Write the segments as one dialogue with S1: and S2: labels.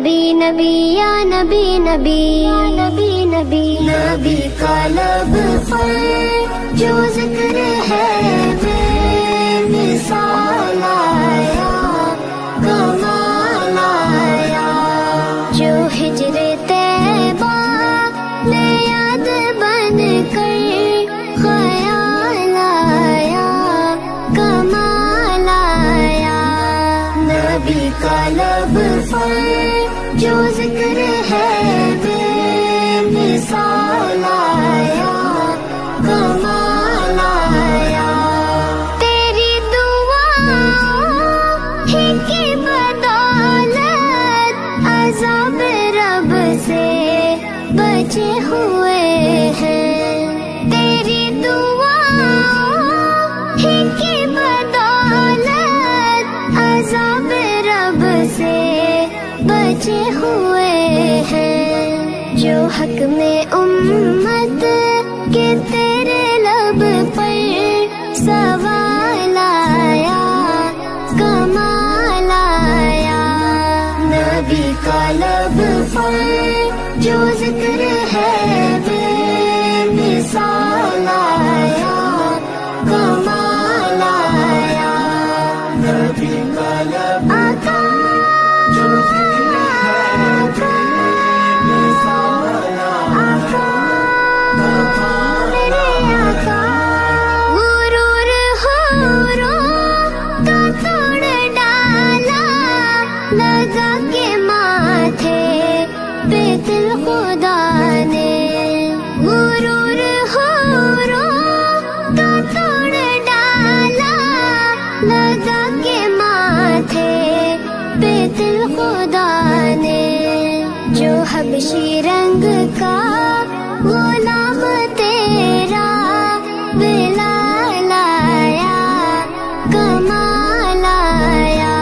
S1: नबी नबी या नबी नबी नबी नबी नबी का लब पर जो जिक्र है बेमिसाल आया, कमाल आया। जो हिजरे तैबा में याद बन कर ख्याल आया, कमाल आया। नबी का लब पर जो जिक्र है बेमिसाल आया, कमाल आया। तेरी दुआओं ही की बदौलत अज़ाब रब से बचे हुए हैं। तेरी दुआओं ही की बदौलत अज़ाब रब से बचे हुए हैं। जो हक में उम्मत के तेरे लब पर सवाल आया, कमाल आया। नबी का लब पर जो जिक्र है बेमिसाल आया, कमाल आया। नबी का लब आका जो जिक्र है बेमिसाल आया, मेरे आका। गुरूर हुरों का तोड़ डाला, लगा के माथे पे दिल खुदा ने। गुरूर हुरों का तोड़ डाला, लगा के माथे पे दिल खुदा ने। जो हबशी रंग का गुलाम तेरा बिलाल आया, कमाल आया।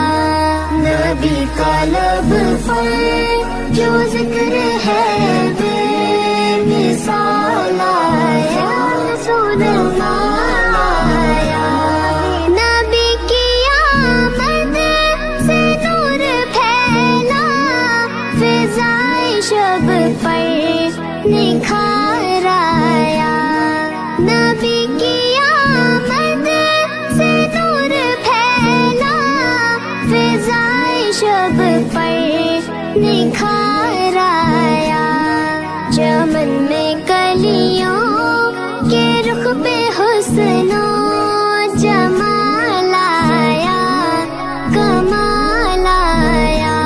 S1: नबी का लब पर जो जिक्र है बेमिसाल आया, कमाल आया। नबी की आमद से नूर फैला, फिज़ाए शब पर निखार आया। नबी की आमद से नूर फैला, फिज़ाए शब पर निखार आया। चमन में कलियों के रुख पे हुस्नो जमाल आया, कमाल आया।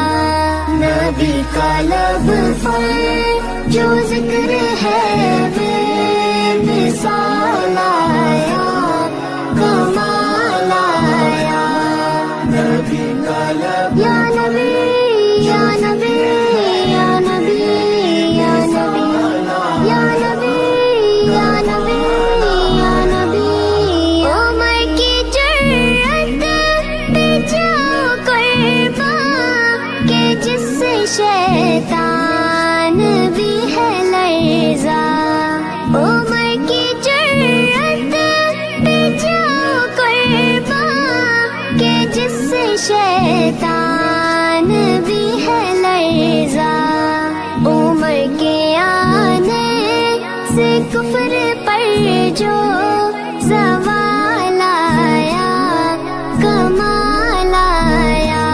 S1: नबी का लब पर जो जिक्र है बेमिसाल आया, कमाल आया। नबी का लब या नबी या नबी या नबी या नबी या नबी या नबी या नबी। उमर की जुर्रत पे जाओ कुर्बान के जिससे शैतान भी है लर्ज़ा। उमर की जुर्रत पे जाओ कुर्बान के जिससे शैतान भी है लर्ज़ा। उमर के आने से कुफ्र पर जो ज़वाल आया, कमाल आया।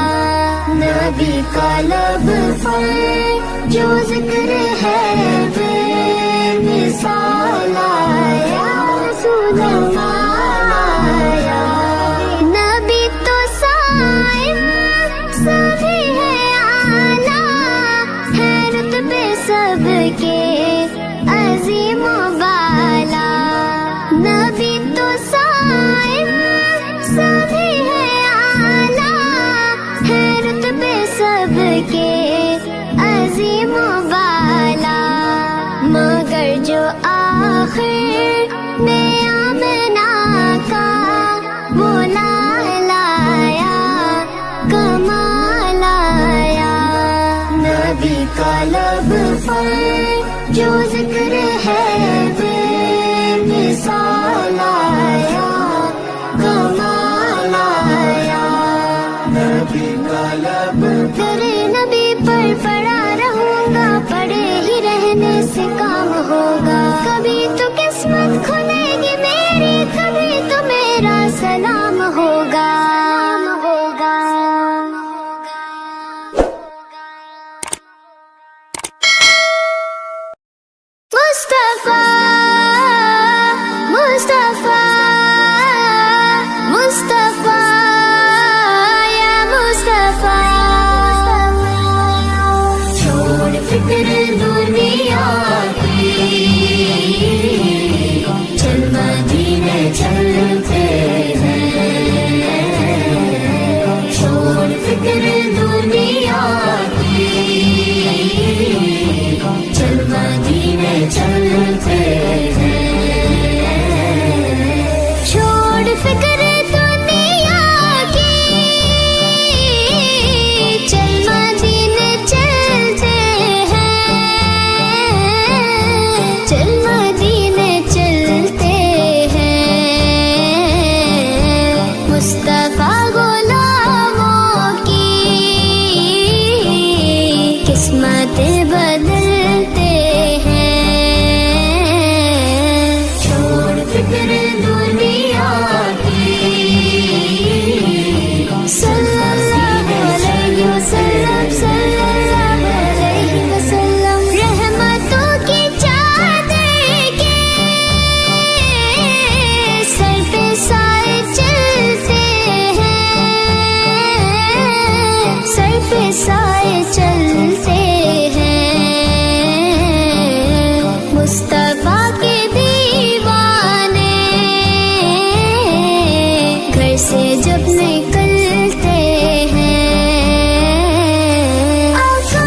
S1: नबी का लब पर जो जिक्र है बेमिसाल आया, कमाल आया। नबी तो साइम सभी है आला, है रुतबे सबके अज़ीम बाला। नबी तो साइम सभी है आला, है रुतबे सबके अज़ीम बाला। मगर जो आखिर में आमना का वो लाल आया, कमाल आया। नबी का लब पर जो जिक्र है बेमिसाल आया, कमाल आया। नबी का लब तेरे नबी पर फिक्र दुनिया की, चल मदीने चलते हैं, चल मदीने चलते हैं। मुस्तफा गुलामों की किस्मतें बदलते हैं। छोड़ फिक्र दुनिया की, सल्लल्लाहु अलैहि वसल्लम, सल्लल्लाहु अलैहि वसल्लम। रहमतों की चादर के सर पे साए चलते हैं, सर पे साए चलते हैं। मुस्तफा के दीवाने घर से जब निकलते हैं, आका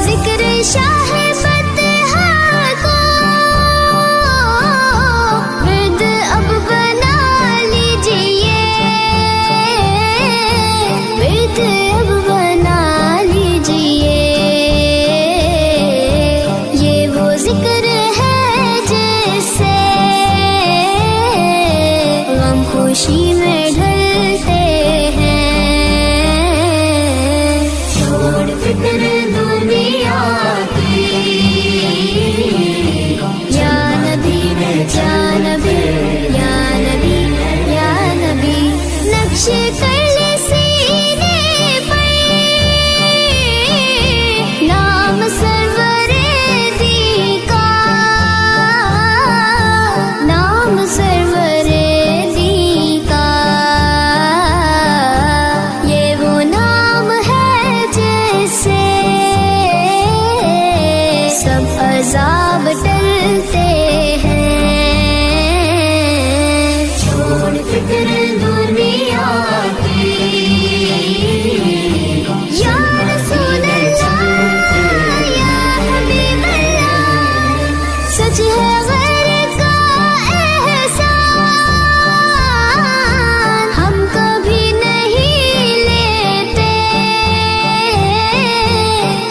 S1: जिक्र शाह फतहा को विर्द अब बना लीजिए, विर्द अब बना लीजिए। ये वो जिक्र है जिससे गम खुशी में ढलते हैं। छोड़ फिक्र दुनिया की, या नबी, या नबी, या नबी, या नबी। नक्शे कर ले सीने पर नाम सरवरे दी का, नाम सरवरे दी का। ये वो नाम है जिससे सब अज़ाब टलते हैं। छोड़ फिक्र दुनिया की, या रसूल अल्लाह, या हबीब अल्लाह। सच है गैर का एहसान हम कभी नहीं लेते,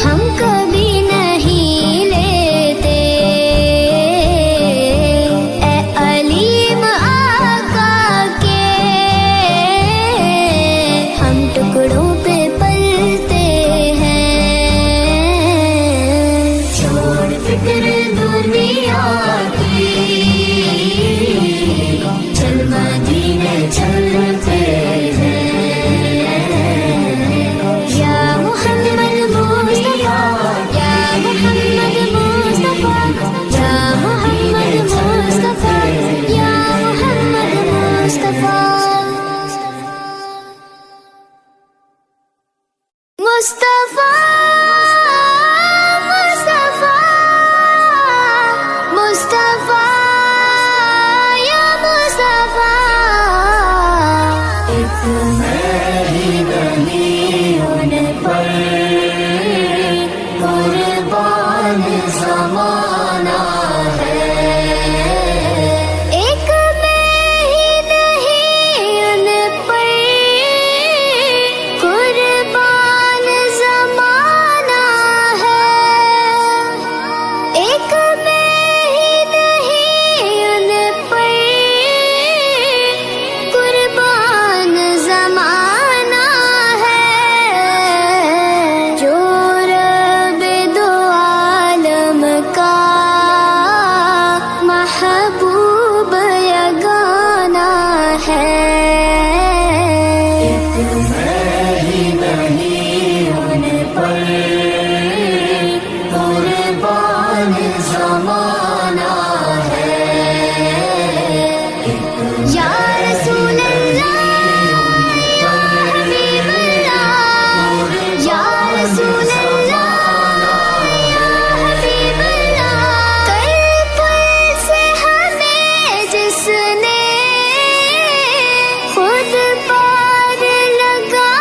S1: हम कभी नहीं लेते। ए अलीम आका के हम टुकड़ों पे पलते हैं। छोड़ फिक्र दुनिया की, चल मदीने चलते हैं। या मोहम्मद मुस्तफा, या मोहम्मद मुस्तफा, या मोहम्मद मुस्तफा, या मोहम्मद मुस्तफा। मुस्तफा, मुस्तफा, मुस्तफा, या मुस्तफा। एक मैं ही नहीं उन पर कुर्बान ज़माना है, एक मैं ही नहीं उन पर कुर्बान ज़माना है, एक मैं ही नहीं उन पर कुर्बान ज़माना है। जो रब दो आलम का महबूब यगाना है, एक मैं ही नहीं उन पर कुर्बान ज़माना है। या रसूल अल्लाह, या हबीब अल्लाह, या रसूल अल्लाह, या हबीब अल्लाह। कल पुल से हमें जिसने खुद पार लगा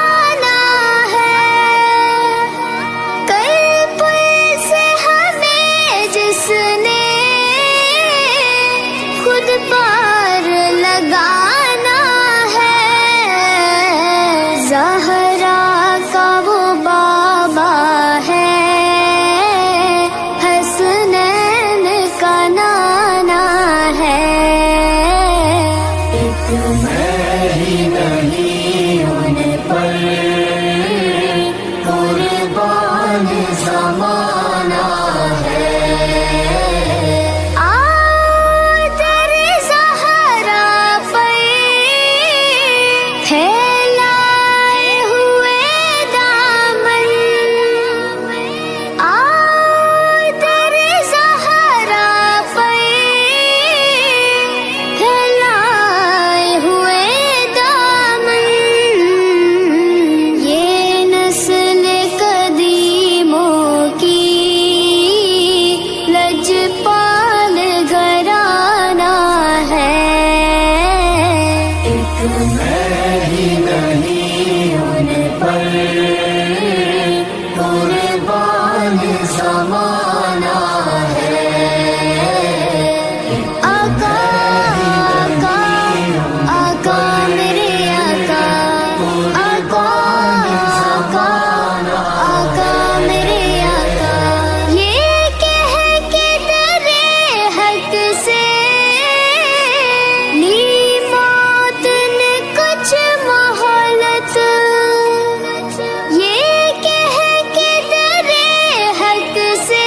S1: ही नहीं उन पर कुर्बान ज़माना है। आका आका आका मेरे आका, आका आका आका मेरे आका। ये कह के डरे हक से ली मौत ने कुछ मोहलत। ये कह के डरे हक से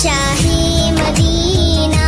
S1: शाही मदीना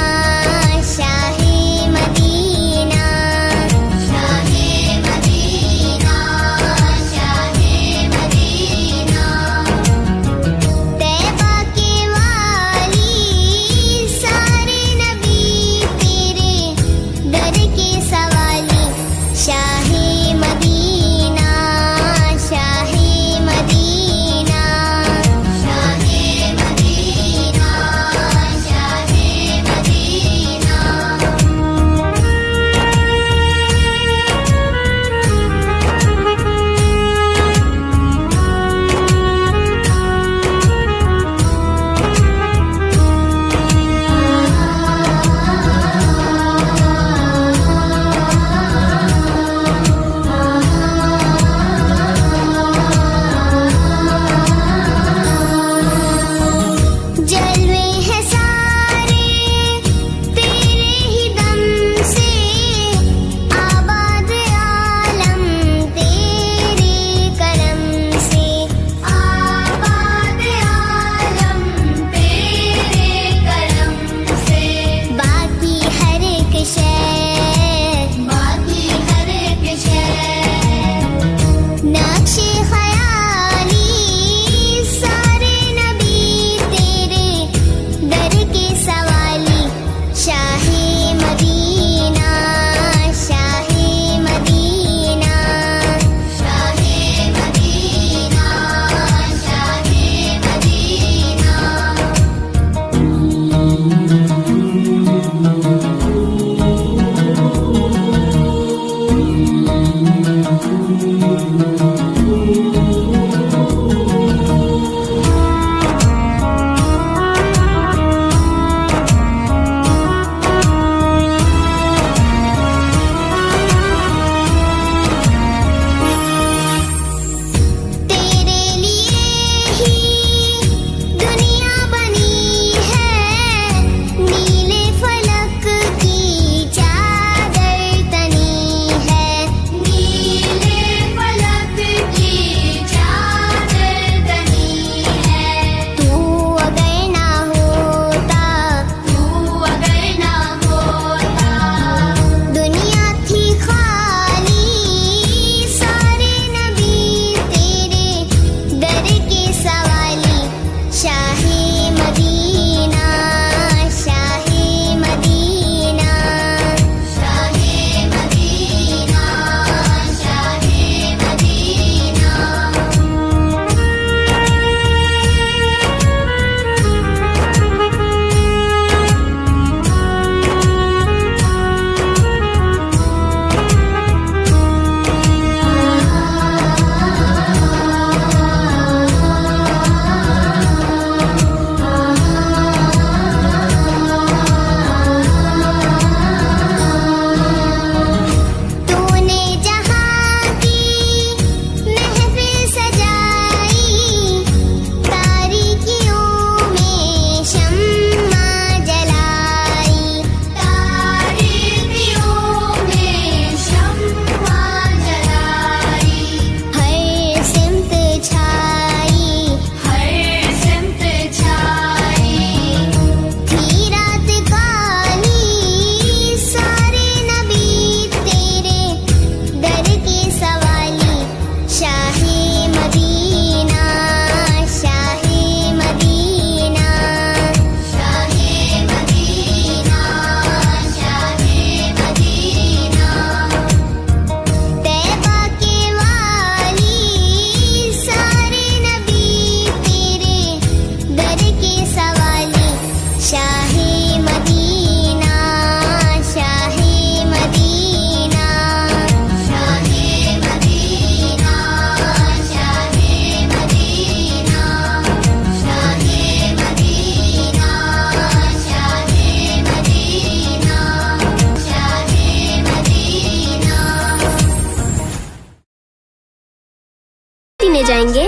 S1: पीने जाएंगे।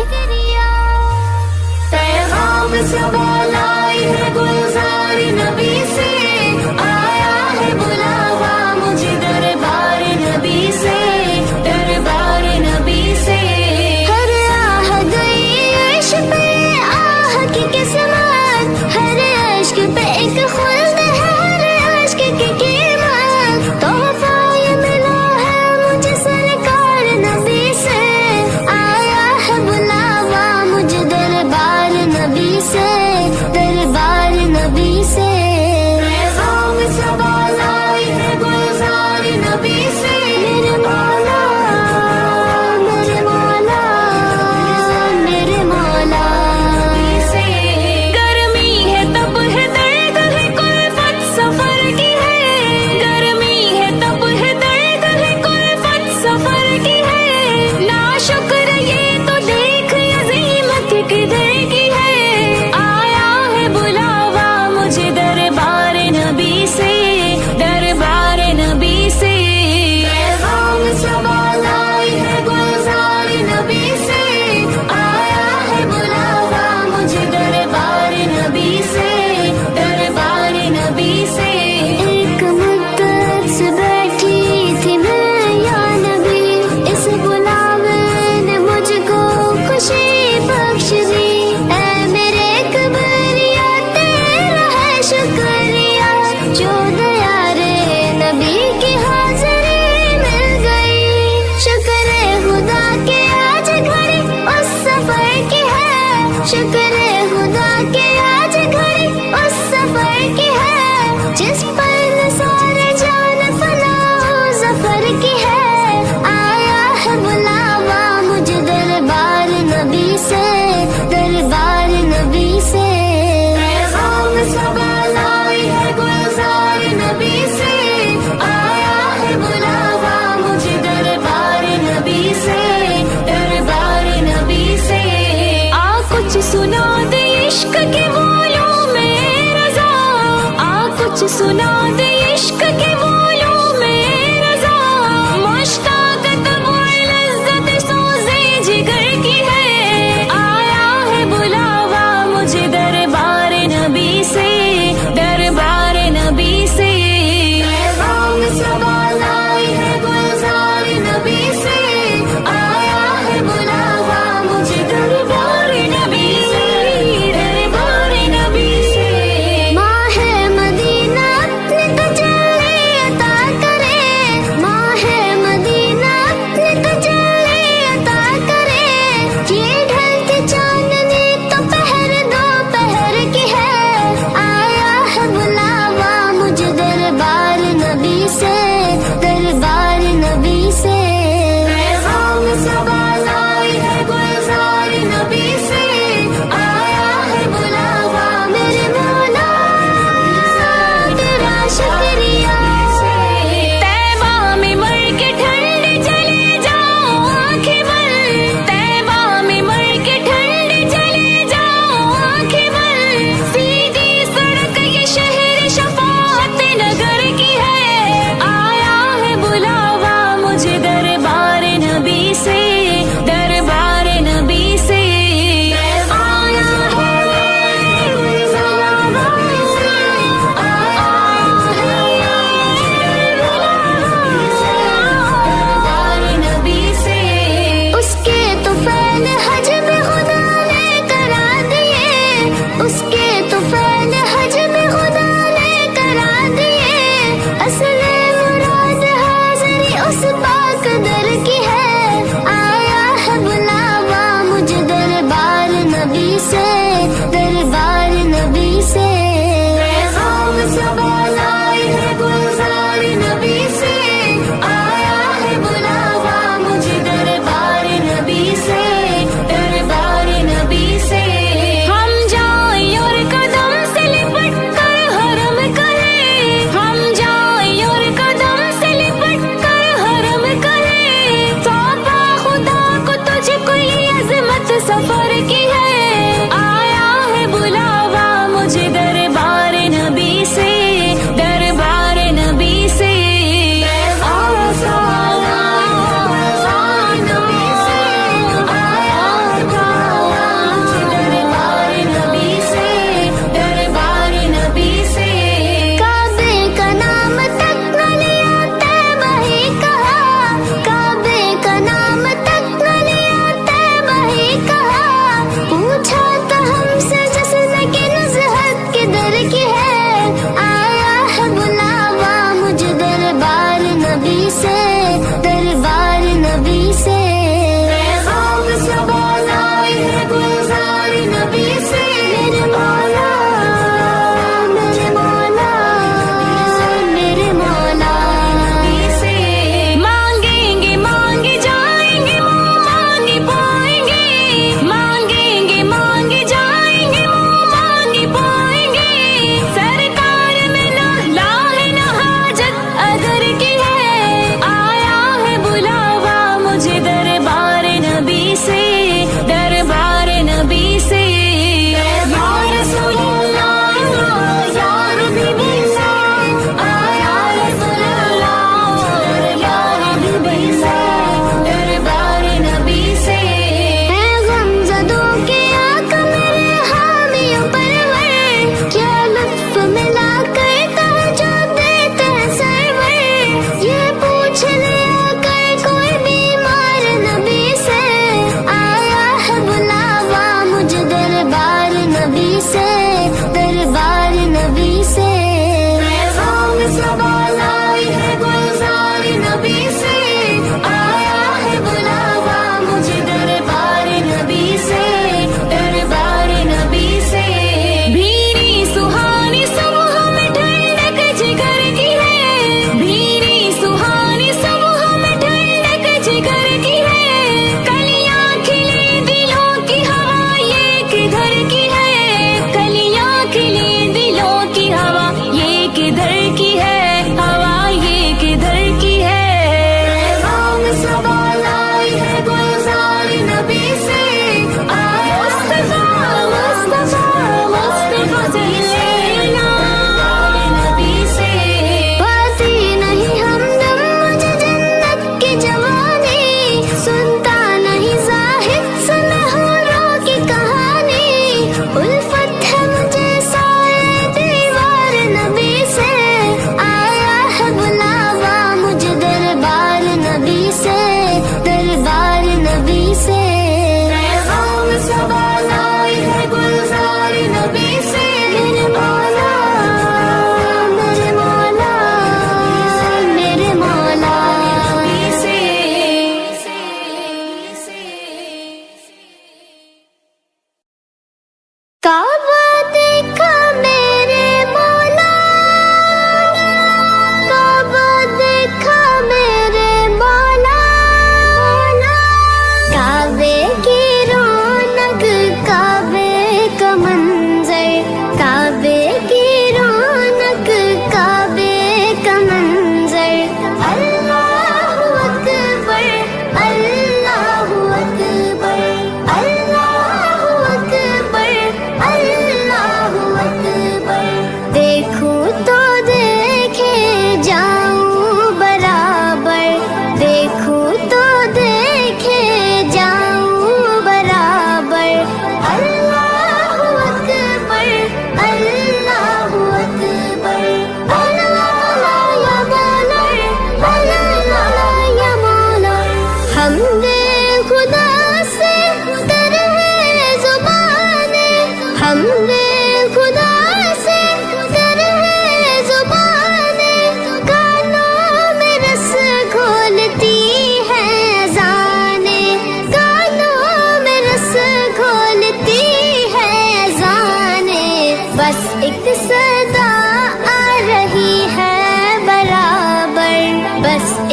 S1: पैगाम सवाल आई है गुलजार नबी से, आया है बुलावा मुझे दरबार नबी से, दरबार नबी से। हर आह गई अर्श पे आह की किस्मत, हर अश्क पे एक खुल्द है, हर अश्क की कीमत। तोहफा ये मिला है मुझे सरकार नबी से, आया है बुलावा मुझे दरबार नबी से, दरबार नबी से। पैगाम सवाल आई है गुलजार नबी से, मेरे मौला मेरे मौला मेरे मौला से। गर्मी है तब है दर्द है कुल्फत सफर की है, गर्मी है तब है दर्द है कुल्फत सफर की है। नाशुक्र ये तो देख अज़ीमत किधर की है, आया है बुलावा मुझे दरबार नबी से, दरबार नबी से। पैगाम सवाल आई है गुलजार नबी से, आया है बुलावा मुझे दरबार नबी से, दरबार नबी से। एक मुद्दत से बैठी थी मैं या नबी, इस बुलावे ने मुझको खुशी बख्श दी। ऐ मेरे कबरिया तेरा है शुक्रिया, जो दया रे नबी की हाज़िरी मिल गई। शुक्र है खुदा के आज घड़ी उस सफर की है, शुक्र है खुदा के आज घड़ी उस सफर की है, जिस पर सारे जान फना सफर की है। आया है बुलावा मुझे दरबार नबी से, दरबार नबी से। पैगाम सवाल आई है गुलजार नबी से, आया है बुलावा मुझे दरबार नबी से, दरबार नबी से। आ कुछ सुना दे इश्क के बोलों में रज़ा, आ कुछ सुना दे इश्क के बोलों में रज़ा। मुश्ताक़त वो लज़्ज़त सोज़े जिगर की है, आया है बुलावा मुझे दरबार नबी से, दरबार नबी से। पैगाम सवाल आई है गुलजार नबी से, आया है बुलावा मुझे दरबार नबी से, दरबार नबी से। माँ है मदीना अपने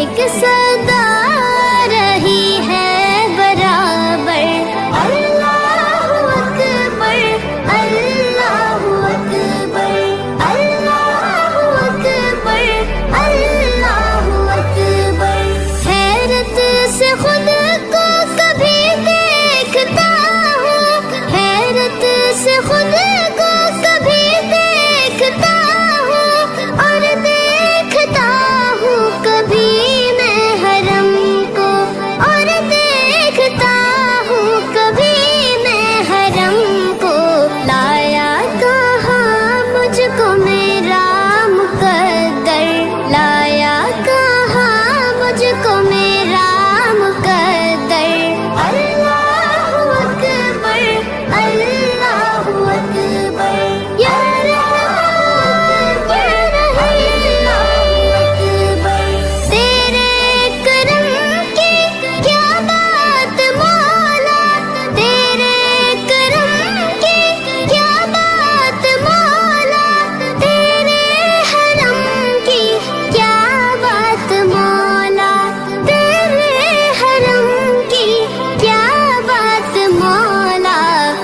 S1: एक सदा रही है बराबर। अल्लाहु अकबर, अल्लाहु अकबर, अल्लाहु अकबर, अल्लाहु अकबर। हैरत से खुद को कभी देखता हूँ, हैरत से खुद को कभी देखता हूँ, और देखता हूँ कभी मैं हरम को, और देखता हूँ कभी मैं हरम को। लाया कहाँ मुझको मेरा मुकद्दर, लाया कहाँ मुझको मेरा मुकद्दर। अल्लाहु अकबर, अल्लाहु अकबर, या अकबर, अल्लाहु अकबर। तेरे करम की क्या बात मौला, तेरे करम की क्या बात मौला, तेरे हरम की क्या बात मौला, तेरे हरम की क्या बात मौला।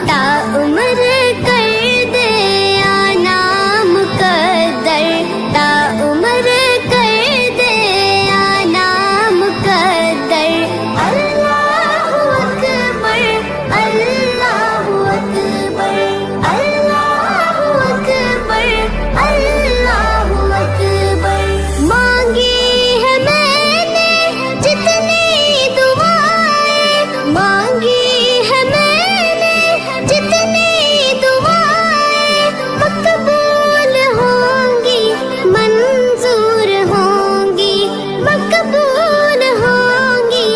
S1: ताउम्र कर दे आना मुकद्दर, ताउम्र कर दे आना मुकद्दर। अल्लाहु अकबर, अल्लाहु अकबर, अल्लाहु अकबर, अल्लाहु अकबर। मांगी है मैंने जितनी दुआएं, मांगी है मैंने जितनी दुआएं, मकबूल होंगी मंजूर होंगी, मकबूल होंगी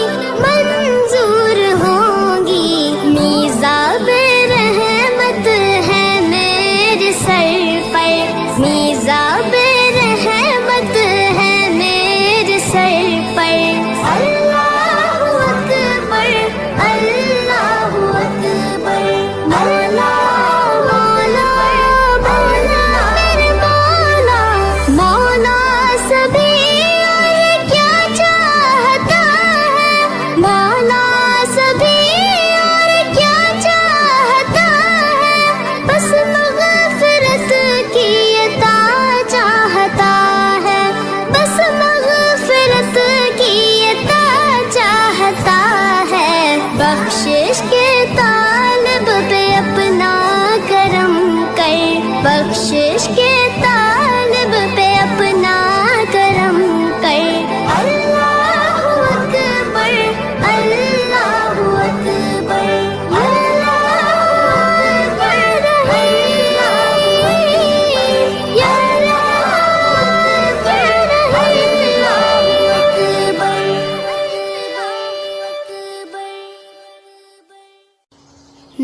S1: मंजूर होंगी। मीज़ाबे रहमत है मेरे सर पर, मीज़ाबे रहमत है मेरे सर पर। अल्लाहु अकबर, अल्लाहु अकबर, मौला मौला मौला मेरे मौला। मौला सभी और क्या चाहता है, मौला सभी और क्या चाहता है, बस मग़फ़िरत की अता चाहता है, बस मग़फ़िरत की अता चाहता है। बख्शिश के तालिब पे अपना करम कर, बख्शिश के तालिब पे अपना करम कर। अल्लाहु अकबर, अल्लाहु अकबर, अल्लाहु अकबर, अल्लाहु अकबर, या अकबर, अल्लाहु अकबर, अल्लाहु।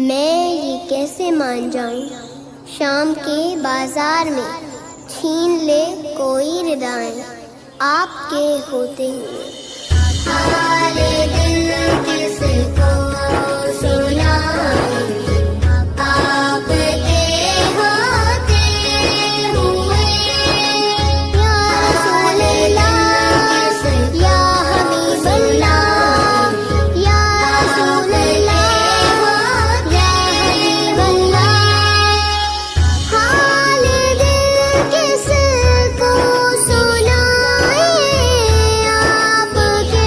S1: मैं ये कैसे मान जाऊं, शाम के बाजार में छीन ले कोई रिदाएं आपके होते हुए। हाले दिल किसको सुनाएं, आपके होते हुए। या रसूल अल्लाह, या हबीब अल्लाह, या रसूल अल्लाह, या हबीब अल्लाह। हाले दिल किसको सुनाएं, आपके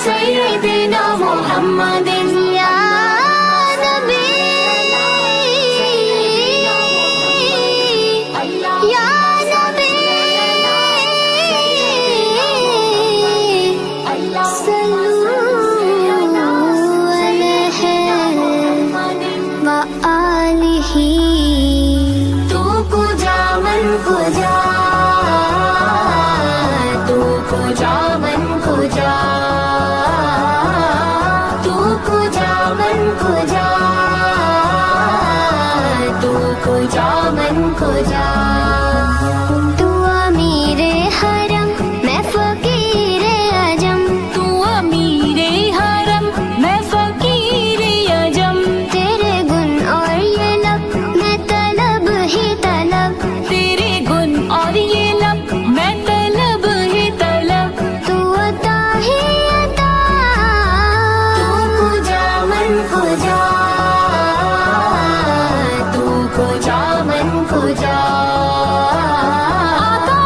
S1: सय्यदना मुहम्मदिन या नबी या नबी सल्लू अलैहि व आलिही। तू कुजा मन कुजा, तू कुजा मन कुजा, तू कुजा मन कुजा, तू कुजा मन कुजा। तू अमीरे हरम मैं फकीरे अजम, तू अमीरे हरम मैं फकीरे अजम। तेरे गुण और ये लब मैं तलब ही तलब, तेरे गुण और ये लब मैं तलब ही तलब। तू अता ही अता, तू कुजा मन कुजा, तू कुजा मन कुजा। आका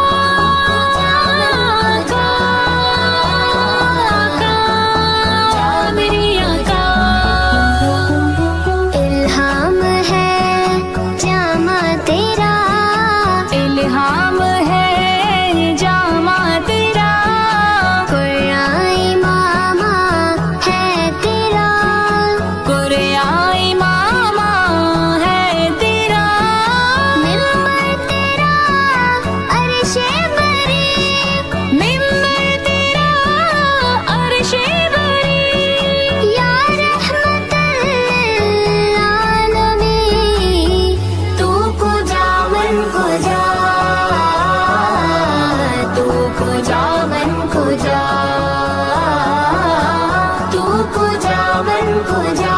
S1: आका आका मेरी आका। इल्हाम है जामा तेरा, इल्हाम है जामा तेरा। कुराई मामा है तेरा, कुराई मामा है तेरा। मिंबर तेरा अर्शे बरी, मिंबर तेरा अर्शे बरी। या रहमतल आलमीन, तू कुजा मन कुजा, तू कुजा मन कुजा, तू कुजा मन कुजा।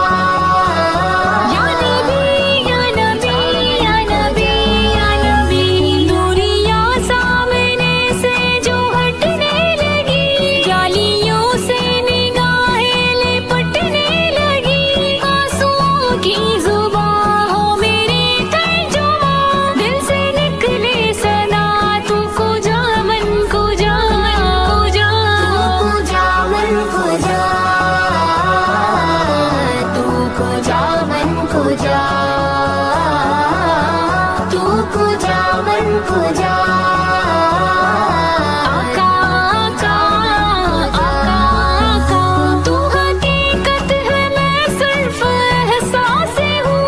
S1: या नबी या नबी या नबी या नबी। दूरियां सामने से जो हटने लगी, जालियों से निगाहें लिपटने लगी। आंसुओं की जुबां हो मेरे तर्जुमा, दिल से निकले सना तू कुजा मन कुजा कुजा। तू कुजा मन कुजा, तू कुजा मन कुजा, तू कुजा मन कुजा। आका आका आका आका। तू हकीकत है मैं सिर्फ एहसास हूँ,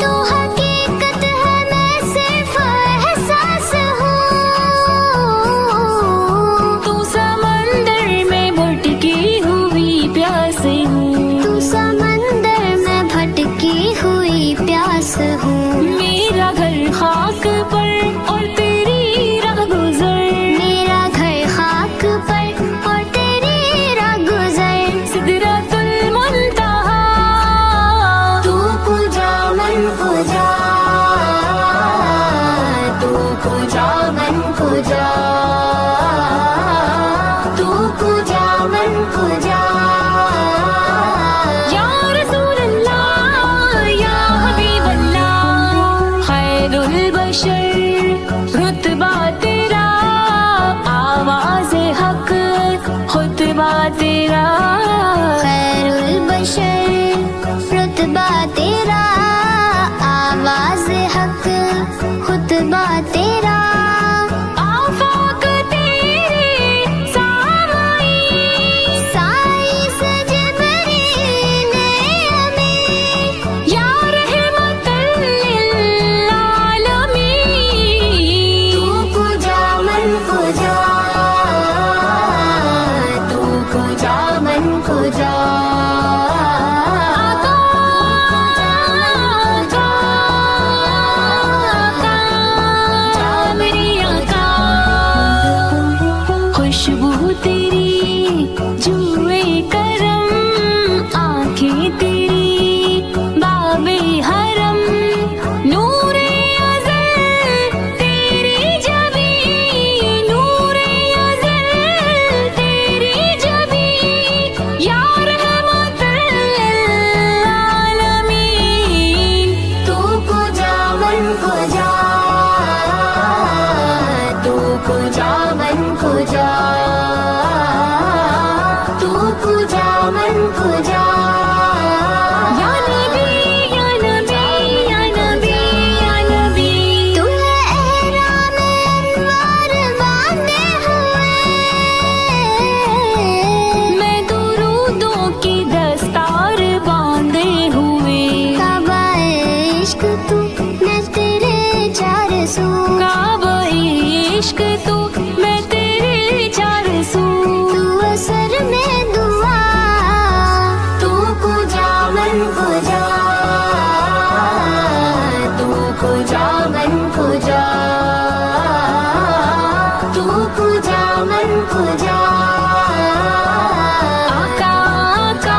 S1: तू हकीकत है मैं सिर्फ एहसास हूँ। तू समंदर में भटकी हुई प्यास हूँ, तू समंदर में भटकी हुई प्यास हूँ। मेरा घर खाक पर और तेरी राह गुजर, मेरा घर खाक पर और तेरी राह गुजर। सिदरतुल मुंतहा, तू कुजा मन कुजा, तू कुजा मन कुजा, तू कुजा मन कुजा। या रसूल अल्लाह या हबीब अल्लाह, खैरुल बशर रुतबा तेरा। आवाज़ हक खुतबा तेरा, खैरुल बशर रुतबा तेरा। आवाज़ हक खुतबा तेरा। आफाक तेरे सामाई, साई से जिब्रील अमीन। या रहमतल लिल आलमीन, तू कुजा मन कुजा, तू कुजा मन कुजा। आका आका आका मेरी आका। खुशबू तेरी जुए करम, आंखें तेरी बाबे हरम। नूरे अज़ल तेरी जबी, नूरे अज़ल तेरी जबी। या रहमतल आलमीन, तू कुजा मन कुजा, तू कुजा मन कुजा। को जा, आका आका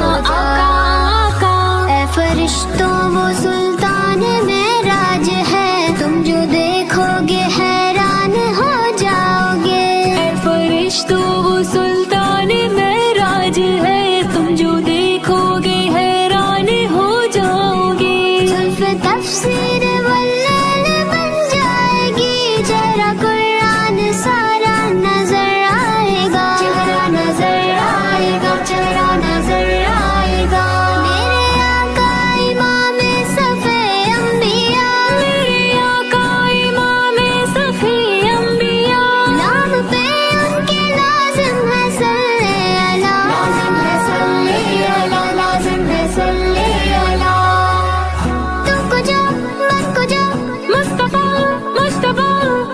S1: आका आका। ऐ फरिश्तों वो सुल्तान मेराज है, तुम जो देखोगे हैरान हो जाओगे। ऐ फरिश्तों वो सुल्तान मेराज है, तुम जो देखोगे हैरान हो जाओगे। जुल्फ तफसीर वल्लैल बन जाएगी, जरा कुरान सारा नजर आएगा, चेहरा नजर आएगा, चेहरा नजर आएगा। मेरे आका इमाम सफ़े अंबिया, मेरे आका इमाम सफ़े अंबिया। नाम पे उनके लाजिम है सल्ले अला, लाजिम है सल्ले अला, लाजिम है सल्ले अला। तुमको जो मन को जो मुस्तफा मुस्तफा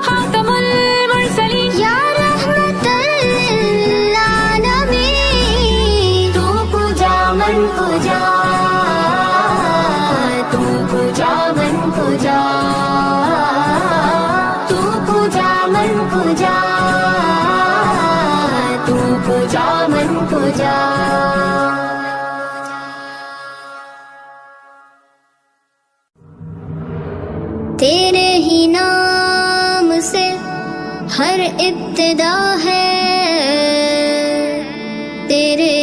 S1: खातमुल मुरसलीन या रहमतुल लिल आलमीन। तू पूजा मन को जा, तू पूजा मन को जा, तू पूजा मन को जा, तू पूजा मन को जा। तेरे ही नाम से हर इब्तिदा है, तेरे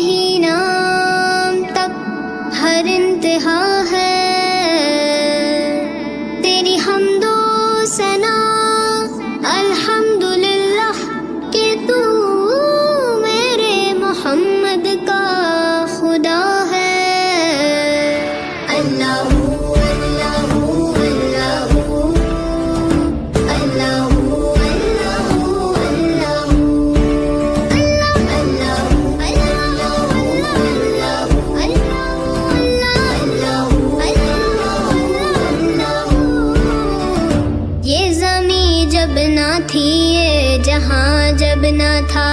S1: ही नाम तक हर इंतहा है। तेरी हम्दो सना अल्हम्दुलिल्लाह कि तू मेरे मोहम्मद का खुदा है। अल्लाहू अल्लाहू अल्लाहू अल्लाहू अल्लाहू अल्लाहू अल्लाहू अल्लाहू। ये ज़मी जब ना थी, ये जहां जब ना था,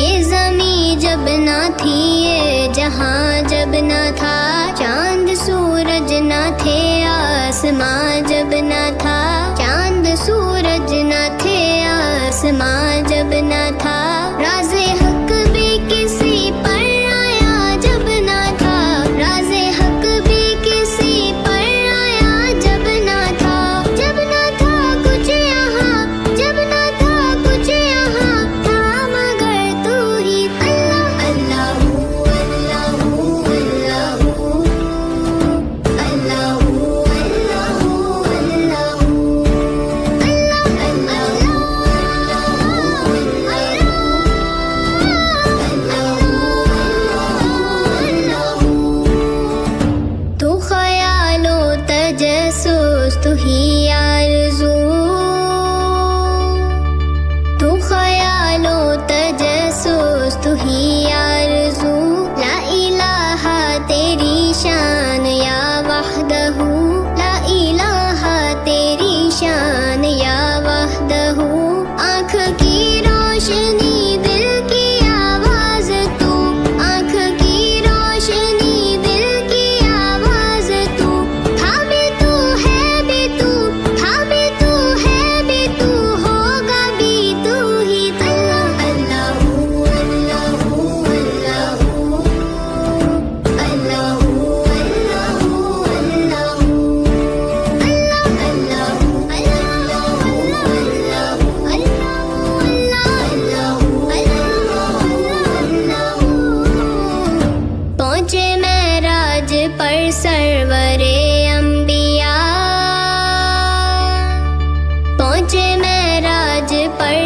S1: ये ज़मी जब ना थी, ये जहां जब ना था। चांद सूरज ना थे, आसमां जब ना था, चांद सूरज ना थे, आसमां जब ना था। राज़े हक भी किसी पर आया जब ना था, राज़े हक भी किसी पर आया जब ना था। जब ना था कुछ यहाँ, जब ना था कुछ यहाँ था, मगर तू ही अल्लाह। अल्लाहू अल्लाहू अल्लाहू अल्लाहू अल्लाहू अल्लाहू तू ख्यालो तजस्सुस, तू ही आरज़ू, तू ख्यालो तजस्सुस, तू ही आरज़ू। ला इलाहा तेरी शान या वहदहू, ला इलाहा तेरी शान या वहदहू। आँख की रोशनी दिल की आवाज़ तू, आँख की रोशनी दिल की आवाज़ तू। था भी तू है भी तू, था भी तू है भी तू, होगा भी तू ही। अल्लाह अल्लाहू अल्लाहू अल्लाहू अल्लाहू अल्लाहू अल्लाहू अल्लाहू अल्लाहू पहुँचे महराज पर सरवरे अंबिया, पहुँचे महराज पर